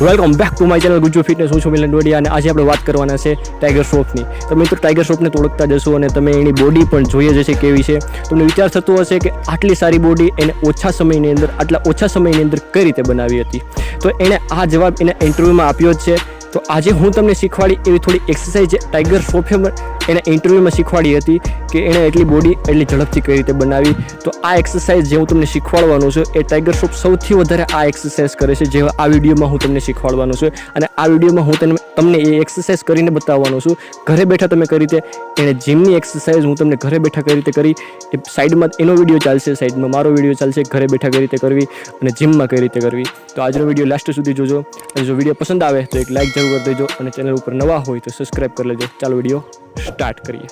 Welcome back to my channel Gujju fitness. હું છું મિલન ડોડિયા અને આજે આપણે વાત કરવાના છે ટાઈગર શ્રોફની. તો મિત્રો ટાઈગર શ્રોફને તો ઓળખતા જશો અને તમે એની બોડી પણ જોઈએ જશે કેવી છે. તમને વિચાર થતો હશે કે આટલી સારી બોડી એને ઓછા સમયની અંદર કઈ રીતે બનાવી હતી. તો એણે આ જવાબ એના ઇન્ટરવ્યૂમાં આપ્યો જ છે. તો આજે હું તમને શીખવાડી એવી થોડી એક્સરસાઇઝ ટાઈગર શ્રોફે એના ઇન્ટરવ્યૂમાં શીખવાડી હતી કે એણે એટલી બોડી એટલી ઝડપથી કઈ રીતે બનાવી. તો આ એક્સરસાઇઝ જે હું તમને શીખવાડવાનું છું એ ટાઈગર શ્રોફ સૌથી વધારે આ એક્સરસાઇઝ કરે છે, જે આ વિડીયોમાં હું તમને શીખવાડવાનું છું. અને આ વિડીયોમાં હું તમને એ એક્સરસાઇઝ કરીને બતાવવાનું છું. ઘરે બેઠા તમે કઈ રીતે એણે જીમની એક્સરસાઇઝ હું તમને ઘરે બેઠા કઈ રીતે કરી, એ સાઈડમાં એનો વિડીયો ચાલશે, સાઈડમાં મારો વિડીયો ચાલશે ઘરે બેઠા કઈ રીતે કરવી અને જીમમાં કઈ રીતે કરવી. તો આજનો વિડીયો લાસ્ટ સુધી જોજો અને જો વિડીયો પસંદ આવે તો એક લાઈક જરૂર કરી દેજો અને ચેનલ ઉપર નવા હોય તો સબસ્ક્રાઈબ કરી લેજો. ચાલો વિડીયો સ્ટાર્ટ કરીએ.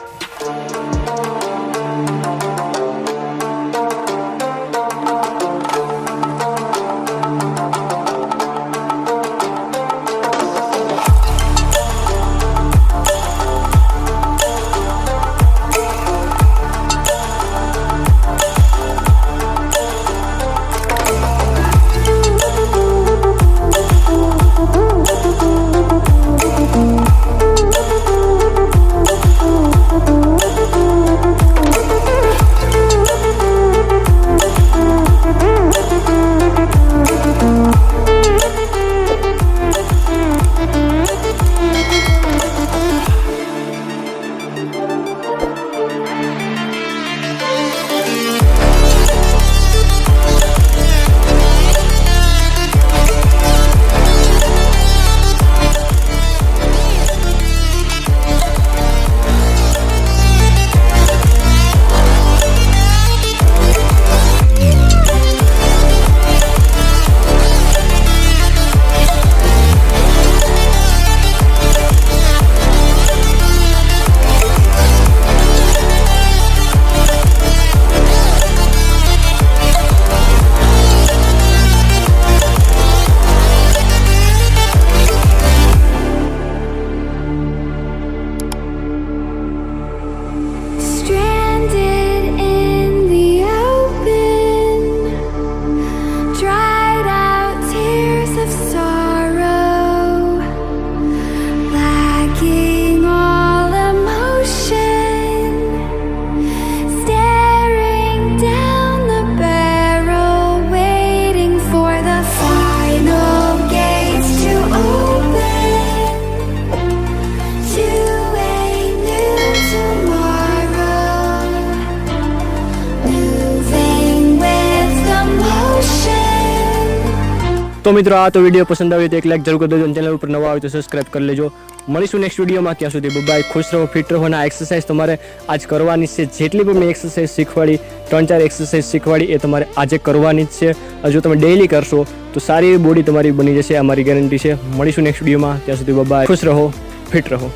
તો મિત્રો આ તો વિડીયો પસંદ આવ્યો તો એક લાઈક જરૂર કરી દેજો અને ચેનલ ઉપર નવા આવે તો સબસ્ક્રાઈબ કરી લેજો. મળીશું નેક્સ્ટ વિડીયોમાં. ત્યાં સુધી બાય, ખુશ રહો, ફિટ રહો. અને આ એક્સરસાઇઝ તમારે આજ કરવાની છે. જેટલી પણ મેં એક્સરસાઇઝ શીખવાડી, 3-4 એક્સરસાઇઝ શીખવાડી એ તમારે આજે કરવાની જ છે. જો તમે ડેઈલી કરશો તો સારી એવી બોડી તમારી બની જશે, આ મારી ગેરંટી છે. મળીશું નેક્સ્ટ વિડીયોમાં. ત્યાં સુધી બાય, ખુશ રહો, ફિટ રહો.